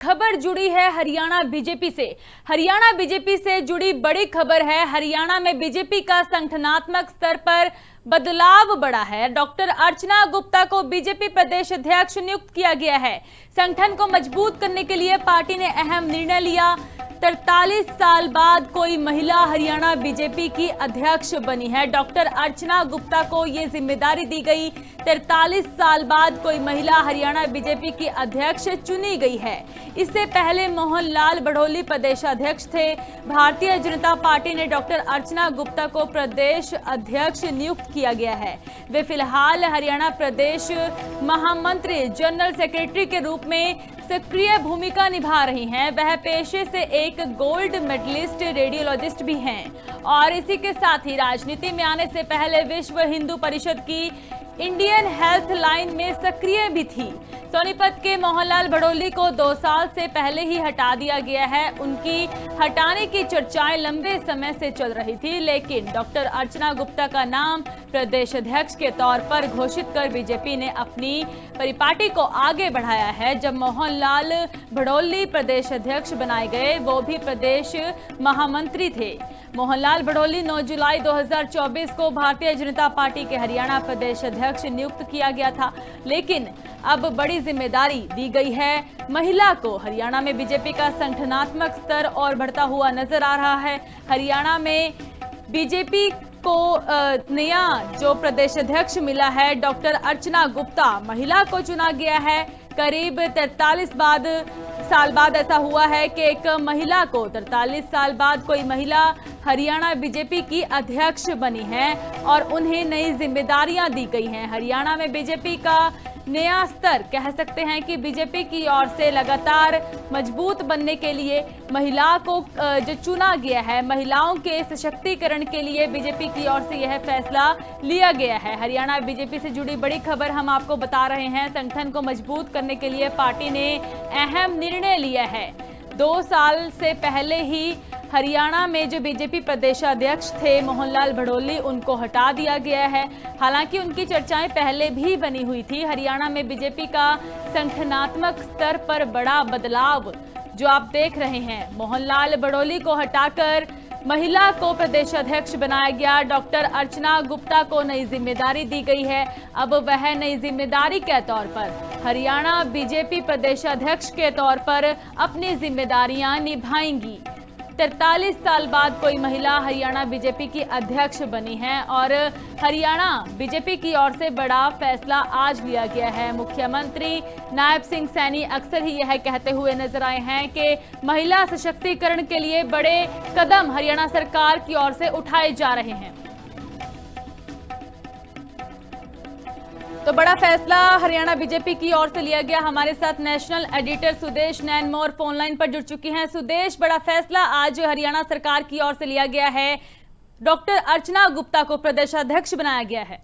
खबर जुड़ी है हरियाणा बीजेपी से। हरियाणा बीजेपी से जुड़ी बड़ी खबर है। हरियाणा में बीजेपी का संगठनात्मक स्तर पर बदलाव बढ़ा है। डॉक्टर अर्चना गुप्ता को बीजेपी प्रदेश अध्यक्ष नियुक्त किया गया है। संगठन को मजबूत करने के लिए पार्टी ने अहम निर्णय लिया। 43 साल बाद कोई महिला हरियाणा बीजेपी की अध्यक्ष बनी है। डॉक्टर अर्चना गुप्ता को ये जिम्मेदारी दी गई। 43 साल बाद कोई महिला हरियाणा बीजेपी की अध्यक्ष चुनी गई है। इससे पहले मोहन लाल भड़ोली प्रदेशाध्यक्ष थे। भारतीय जनता पार्टी ने डॉक्टर अर्चना गुप्ता को प्रदेश अध्यक्ष नियुक्त किया गया है। वे फिलहाल हरियाणा प्रदेश महामंत्री जनरल सेक्रेटरी के रूप में सक्रिय भूमिका निभा रही हैं। वह पेशे से एक गोल्ड मेडलिस्ट रेडियोलॉजिस्ट भी हैं और इसी के साथ ही राजनीति में आने से पहले विश्व हिंदू परिषद की इंडियन हेल्थ लाइन में सक्रिय भी थी। सोनीपत के मोहनलाल भड़ोली को 2 साल से पहले ही हटा दिया गया है। उनकी हटाने की चर्चाएं लंबे समय से चल रही थी, लेकिन डॉक्टर अर्चना गुप्ता का नाम प्रदेश अध्यक्ष के तौर पर घोषित कर बीजेपी ने अपनी परिपाटी को आगे बढ़ाया है। जब मोहनलाल भड़ोली प्रदेश अध्यक्ष बनाए गए, वो भी प्रदेश महामंत्री थे। मोहनलाल भड़ोली 9 जुलाई 2024 को भारतीय जनता पार्टी के हरियाणा प्रदेश अध्यक्ष नियुक्त किया गया था, लेकिन अब बड़ी जिम्मेदारी दी गई है महिला को। हरियाणा में बीजेपी का संगठनात्मक स्तर और बढ़ता हुआ नजर आ रहा है। हरियाणा में बीजेपी को नया जो प्रदेश अध्यक्ष मिला है, डॉक्टर अर्चना गुप्ता, महिला को चुना गया है। करीब 43 साल बाद ऐसा हुआ है कि एक महिला को 43 साल बाद कोई महिला हरियाणा बीजेपी की अध्यक्ष बनी है और उन्हें नई जिम्मेदारियां दी गई हैं। हरियाणा में बीजेपी का नया स्तर कह सकते हैं कि बीजेपी की ओर से लगातार मजबूत बनने के लिए महिला को जो चुना गया है, महिलाओं के सशक्तिकरण के लिए बीजेपी की ओर से यह फैसला लिया गया है। हरियाणा बीजेपी से जुड़ी बड़ी खबर हम आपको बता रहे हैं। संगठन को मजबूत करने के लिए पार्टी ने अहम निर्णय लिया है। 2 साल से पहले ही हरियाणा में जो बीजेपी प्रदेशाध्यक्ष थे मोहनलाल भड़ोली, उनको हटा दिया गया है। हालांकि उनकी चर्चाएं पहले भी बनी हुई थी। हरियाणा में बीजेपी का संगठनात्मक स्तर पर बड़ा बदलाव जो आप देख रहे हैं, मोहनलाल भड़ोली को हटाकर महिला को प्रदेश अध्यक्ष बनाया गया। डॉक्टर अर्चना गुप्ता को नई जिम्मेदारी दी गई है। अब वह नई जिम्मेदारी के तौर पर हरियाणा बीजेपी प्रदेश अध्यक्ष के तौर पर अपनी जिम्मेदारियां निभाएंगी। 43 साल बाद कोई महिला हरियाणा बीजेपी की अध्यक्ष बनी है और हरियाणा बीजेपी की ओर से बड़ा फैसला आज लिया गया है। मुख्यमंत्री नायब सिंह सैनी अक्सर ही यह कहते हुए नजर आए हैं कि महिला सशक्तिकरण के लिए बड़े कदम हरियाणा सरकार की ओर से उठाए जा रहे हैं। तो बड़ा फैसला हरियाणा बीजेपी की ओर से लिया गया। हमारे साथ नेशनल एडिटर सुदेश नैनमोर फोन लाइन पर जुड़ चुकी हैं। सुदेश, बड़ा फैसला आज हरियाणा सरकार की ओर से लिया गया है। डॉक्टर अर्चना गुप्ता को प्रदेशाध्यक्ष बनाया गया है।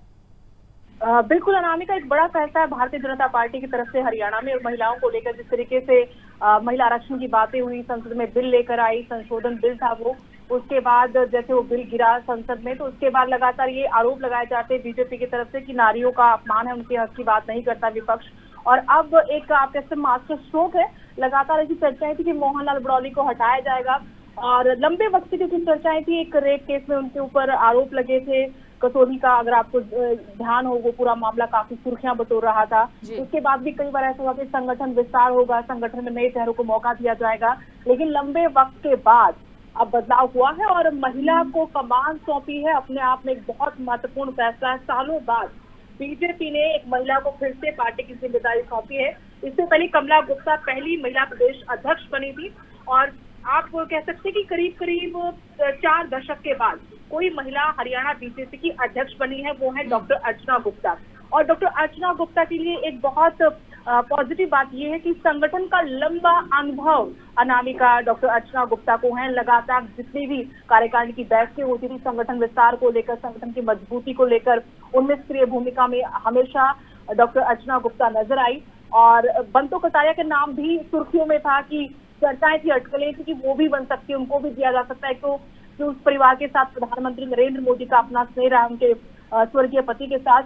बिल्कुल अनामिका, एक बड़ा फैसला है भारतीय जनता पार्टी की तरफ से हरियाणा में। और महिलाओं को लेकर जिस तरीके से महिला आरक्षण की बातें हुई, संसद में बिल लेकर आई, संशोधन बिल था वो, उसके बाद जैसे वो बिल गिरा संसद में, तो उसके बाद लगातार ये आरोप लगाए जाते बीजेपी की तरफ से कि नारियों का अपमान है, उनके हक की बात नहीं करता विपक्ष। और अब एक आप कैसे मास्टर स्ट्रोक है, लगातार ऐसी चर्चाएं थी कि मोहनलाल भड़ोली को हटाया जाएगा और लंबे वक्त की जो चर्चाएं थी, एक रेप केस में उनके ऊपर आरोप लगे थे कसौली का, अगर आपको ध्यान हो, वो पूरा मामला काफी सुर्खियां बटोर रहा था। उसके बाद भी कई बार ऐसा हुआ कि संगठन विस्तार होगा, संगठन में नए चेहरों को मौका दिया जाएगा, लेकिन लंबे वक्त के बाद अब बदलाव हुआ है और महिला को कमान सौंपी है। अपने आप में एक बहुत महत्वपूर्ण फैसला है। सालों बाद बीजेपी ने एक महिला को फिर से पार्टी की जिम्मेदारी सौंपी है। इससे पहले कमला गुप्ता पहली महिला प्रदेश अध्यक्ष बनी थी और आप कह सकते हैं कि करीब 4 दशक के बाद कोई महिला हरियाणा बीजेपी की अध्यक्ष बनी है, वो है डॉक्टर अर्चना गुप्ता। और डॉक्टर अर्चना गुप्ता के लिए एक बहुत पॉजिटिव बात यह है कि संगठन का लंबा अनुभव अनामिका डॉक्टर अर्चना गुप्ता को है। लगातार जितनी भी कार्यकारिणी की बैठकें होती थी संगठन विस्तार को लेकर, संगठन की मजबूती को लेकर, उनमें सक्रिय भूमिका में हमेशा डॉक्टर अर्चना गुप्ता नजर आई। और बंतो कटारिया के नाम भी सुर्खियों में था कि चर्चाएं थी, अटकलें थी कि वो भी बन सकती है, उनको भी दिया जा सकता है। तो उस परिवार के साथ प्रधानमंत्री नरेंद्र मोदी का अपना स्नेह रहा, उनके स्वर्गीय पति के साथ,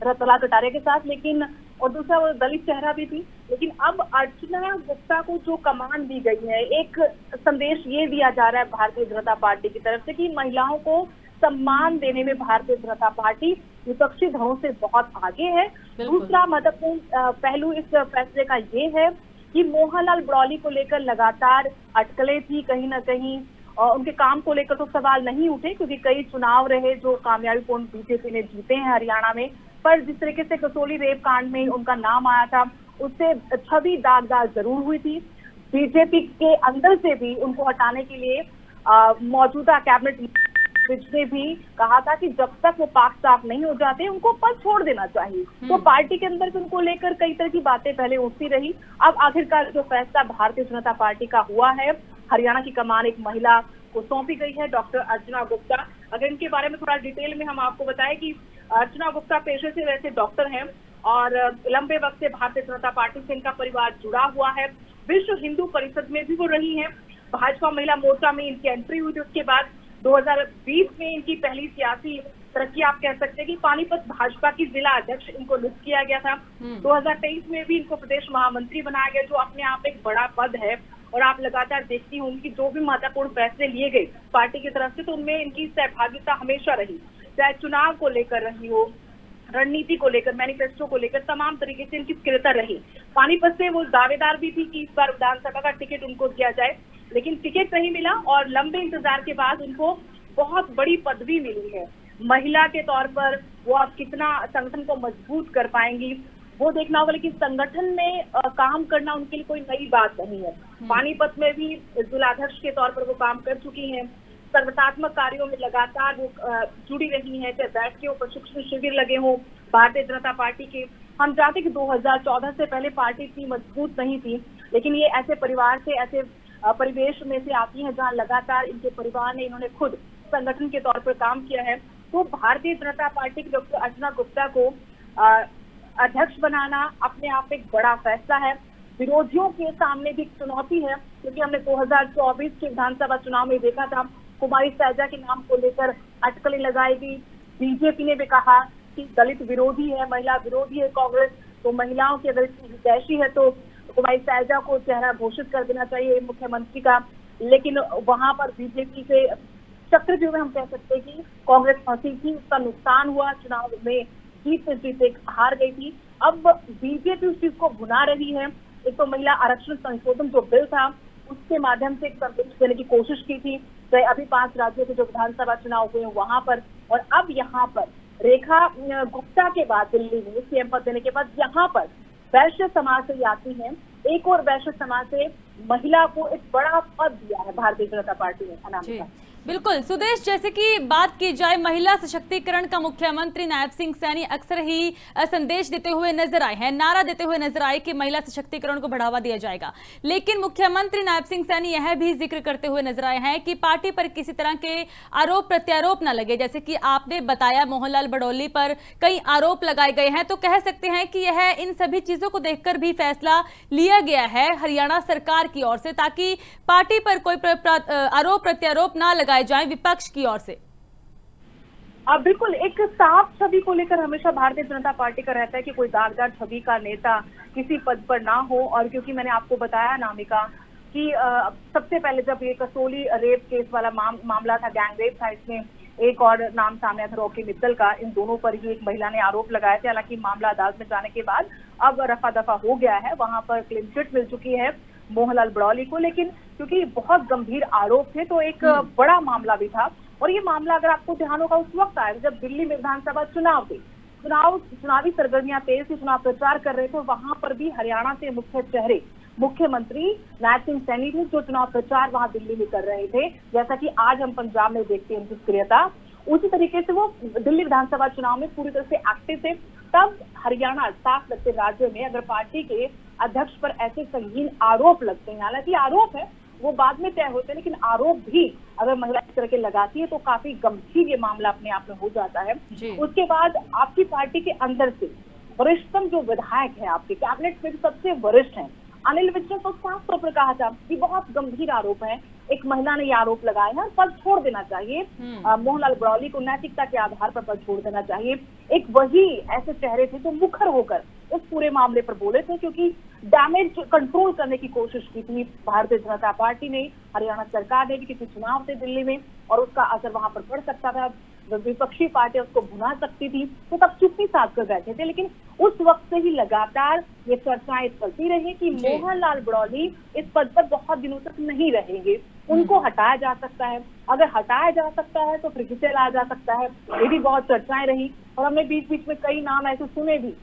रतला कटारिया के साथ। लेकिन और दूसरा वो दलित चेहरा भी थी। लेकिन अब अर्चना गुप्ता को जो कमान दी गई है, एक संदेश ये दिया जा रहा है भारतीय जनता पार्टी की तरफ से कि महिलाओं को सम्मान देने में भारतीय जनता पार्टी विपक्षी दलों से बहुत आगे है। दूसरा महत्वपूर्ण पहलू इस फैसले का ये है कि मोहनलाल ब्रौली को लेकर लगातार अटकलें थी, कहीं ना कहीं उनके काम को लेकर तो सवाल नहीं उठे, क्योंकि कई चुनाव रहे जो कामयाबीपूर्ण बीजेपी ने जीते हैं हरियाणा में। पर जिस तरीके से कसोली रेप कांड में उनका नाम आया था, उससे छवि दागदार जरूर हुई थी। बीजेपी के अंदर से भी उनको हटाने के लिए मौजूदा कैबिनेट ने भी कहा था कि जब तक वो पाक साफ नहीं हो जाते उनको पद छोड़ देना चाहिए। तो पार्टी के अंदर भी उनको लेकर कई तरह की बातें पहले उठती रही। अब आखिरकार जो फैसला भारतीय जनता पार्टी का हुआ है, हरियाणा की कमान एक महिला को सौंपी गई है, डॉक्टर अर्चना गुप्ता। अगर इनके बारे में थोड़ा डिटेल में हम आपको बताएं कि अर्चना गुप्ता पेशे से वैसे डॉक्टर हैं और लंबे वक्त से भारतीय जनता पार्टी से इनका परिवार जुड़ा हुआ है। विश्व हिंदू परिषद में भी वो रही हैं। भाजपा महिला मोर्चा में इनकी एंट्री हुई थी। उसके बाद 2020 में इनकी पहली सियासी तरक्की आप कह सकते हैं कि पानीपत भाजपा की जिला अध्यक्ष इनको नियुक्त किया गया था। 2023 में भी इनको प्रदेश महामंत्री बनाया गया, जो अपने आप एक बड़ा पद है। और आप लगातार देखती होंगी कि जो भी महत्वपूर्ण फैसले लिए गए पार्टी की तरफ से, तो उनमें इनकी सहभागिता हमेशा रही, चाहे चुनाव को लेकर रही हो, रणनीति को लेकर, मैनिफेस्टो को लेकर, तमाम तरीके से इनकी सक्रियता रही। पानीपत से वो दावेदार भी थी कि इस बार विधानसभा का टिकट उनको दिया जाए, लेकिन टिकट नहीं मिला और लंबे इंतजार के बाद उनको बहुत बड़ी पदवी मिली है। महिला के तौर पर वो अब कितना संगठन को मजबूत कर पाएंगी वो देखना होगा, लेकिन संगठन में काम करना उनके लिए कोई नई बात नहीं है। पानीपत में भी जिलाध्यक्ष के तौर पर वो काम कर चुकी हैं। संगठनात्मक कार्यों में लगातार वो जुड़ी रही हैं, चाहे बैठ के वो प्रशिक्षण शिविर लगे हों भारतीय जनता पार्टी के। हम जानते कि 2014 से पहले पार्टी इतनी मजबूत नहीं थी, लेकिन ये ऐसे परिवार से, ऐसे परिवेश में से आती हैं जहाँ लगातार इनके परिवार ने, इन्होंने खुद संगठन के तौर पर काम किया है। तो भारतीय जनता पार्टी की डॉक्टर अर्चना गुप्ता को अध्यक्ष बनाना अपने आप एक बड़ा फैसला है। विरोधियों के सामने भी चुनौती है, क्योंकि हमने 2024 के विधानसभा चुनाव में देखा था कुमारी सैलजा के नाम को लेकर अटकलें लगाई गई। बीजेपी ने भी कहा कि दलित विरोधी है, महिला विरोधी है कांग्रेस, तो महिलाओं की अगर इतनी हितैषी है तो कुमारी सैलजा को चेहरा घोषित कर देना चाहिए मुख्यमंत्री का। लेकिन वहां पर बीजेपी से चक्रव्यूह में हम कह सकते हैं कि कांग्रेस फंसी थी, उसका नुकसान हुआ। चुनाव में जीत हार गई थी। अब बीजेपी उस चीज को भुना रही है। एक तो महिला आरक्षण संशोधन जो बिल था, उसके माध्यम से एक संदेश देने की कोशिश की थी, चाहे अभी 5 राज्यों के जो विधानसभा चुनाव हुए हैं वहां पर, और अब यहाँ पर रेखा गुप्ता के बाद दिल्ली में सीएम पद देने के बाद यहाँ पर वैश्य समाज से आती है। एक और वैश्य समाज से महिला को एक बड़ा पद दिया है भारतीय जनता पार्टी ने। अनामिका, बिल्कुल सुदेश, जैसे कि बात की जाए महिला सशक्तिकरण का, मुख्यमंत्री नायब सिंह सैनी अक्सर ही संदेश देते हुए नजर आए हैं, नारा देते हुए नजर आए कि महिला सशक्तिकरण को बढ़ावा दिया जाएगा। लेकिन मुख्यमंत्री नायब सिंह सैनी यह भी जिक्र करते हुए नजर आए हैं कि पार्टी पर किसी तरह के आरोप प्रत्यारोप न लगे। जैसे कि आपने बताया मोहनलाल ब्रौली पर कई आरोप लगाए गए हैं, तो कह सकते हैं कि यह इन सभी चीजों को देखकर भी फैसला लिया गया है हरियाणा सरकार की ओर से, ताकि पार्टी पर कोई आरोप प्रत्यारोप न लगाए जाए विपक्ष की ओर से। अब बिल्कुल एक साफ छवि को लेकर हमेशा भारतीय जनता पार्टी का रहता है कि कोई दागदार छवि का नेता किसी पद पर ना हो। और क्योंकि मैंने आपको बताया नामिका कि सबसे पहले जब ये कसोली रेप केस वाला मामला था, गैंग रेप था, इसमें एक और नाम सामने आया था रॉकी मित्तल का। इन दोनों पर ही एक महिला ने आरोप लगाए थे। हालांकि मामला अदालत में जाने के बाद अब रफा दफा हो गया है, वहां पर क्लीन चिट मिल चुकी है मोहनलाल ब्रौली को। लेकिन क्योंकि बहुत गंभीर आरोप थे तो एक बड़ा मामला भी था। और ये मामला अगर आपको ध्यान होगा उस वक्त आया जब दिल्ली में विधानसभा चुनाव थे, चुनावी सरगर्मियां तेज थी, चुनाव प्रचार कर रहे थे। वहां पर भी हरियाणा से मुख्य चेहरे मुख्यमंत्री नायब सिंह सैनी थे, जो चुनाव प्रचार वहां दिल्ली में कर रहे थे। जैसा कि आज हम पंजाब में देखते हैं उनकी सक्रियता, उसी तरीके से वो दिल्ली विधानसभा चुनाव में पूरी तरह से एक्टिव थे। तब हरियाणा साफ लगते राज्य में अगर पार्टी के अध्यक्ष पर ऐसे संगीन आरोप लगते हैं, हालांकि आरोप है वो बाद में तय होते हैं, लेकिन आरोप भी अगर महिला इस तरह के लगाती है तो काफी गंभीर ये मामला अपने आप में हो जाता है। उसके बाद आपकी पार्टी के अंदर से वरिष्ठतम जो विधायक है, आपके कैबिनेट में सबसे वरिष्ठ हैं, अनिल विज ने तो साफ तौर पर कहा था कि बहुत गंभीर आरोप है, एक महिला ने ये आरोप लगाया है, पद छोड़ देना चाहिए। मोहनलाल ब्रौली को नैतिकता के आधार पर पद छोड़ देना चाहिए। एक वही ऐसे चेहरे थे जो मुखर होकर इस पूरे मामले पर बोले थे, क्योंकि डैमेज कंट्रोल करने की कोशिश की थी भारतीय जनता पार्टी ने, हरियाणा सरकार ने भी, किसी चुनाव थे दिल्ली में और उसका असर वहां पर पड़ सकता था, विपक्षी पार्टी उसको भुना सकती थी, तो तब चुप्पी साध कर बैठे थे। लेकिन उस वक्त से ही लगातार ये चर्चाएं चलती रही कि मोहनलाल ब्रौली इस पद पर बहुत दिनों तक नहीं रहेंगे, उनको हटाया जा सकता है। अगर हटाया जा सकता है तो फिर किसे लाया जा सकता है, ये भी बहुत चर्चाएं रही। और हमने बीच बीच में कई नाम ऐसे सुने भी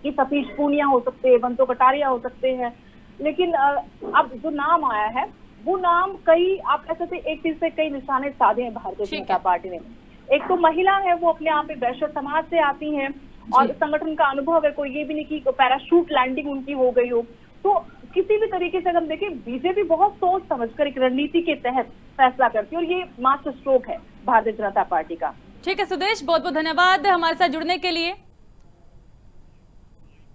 कि सतीश पूनिया हो सकते हैं, बंतो कटारिया हो सकते हैं। लेकिन अब जो नाम आया है वो नाम कई, आप कह सकते एक चीज से कई निशाने साधे हैं भारतीय जनता पार्टी ने। एक तो महिला है, वो अपने आप में वैश्य समाज से आती हैं और संगठन का अनुभव है, कोई ये भी नहीं कि पैराशूट लैंडिंग उनकी हो गई हो। तो किसी भी तरीके से हम देखें, बीजेपी बहुत सोच समझकर एक रणनीति के तहत फैसला करती है और ये मास्टर स्ट्रोक है भारतीय जनता पार्टी का। ठीक है सुदेश, बहुत बहुत धन्यवाद हमारे साथ जुड़ने के लिए।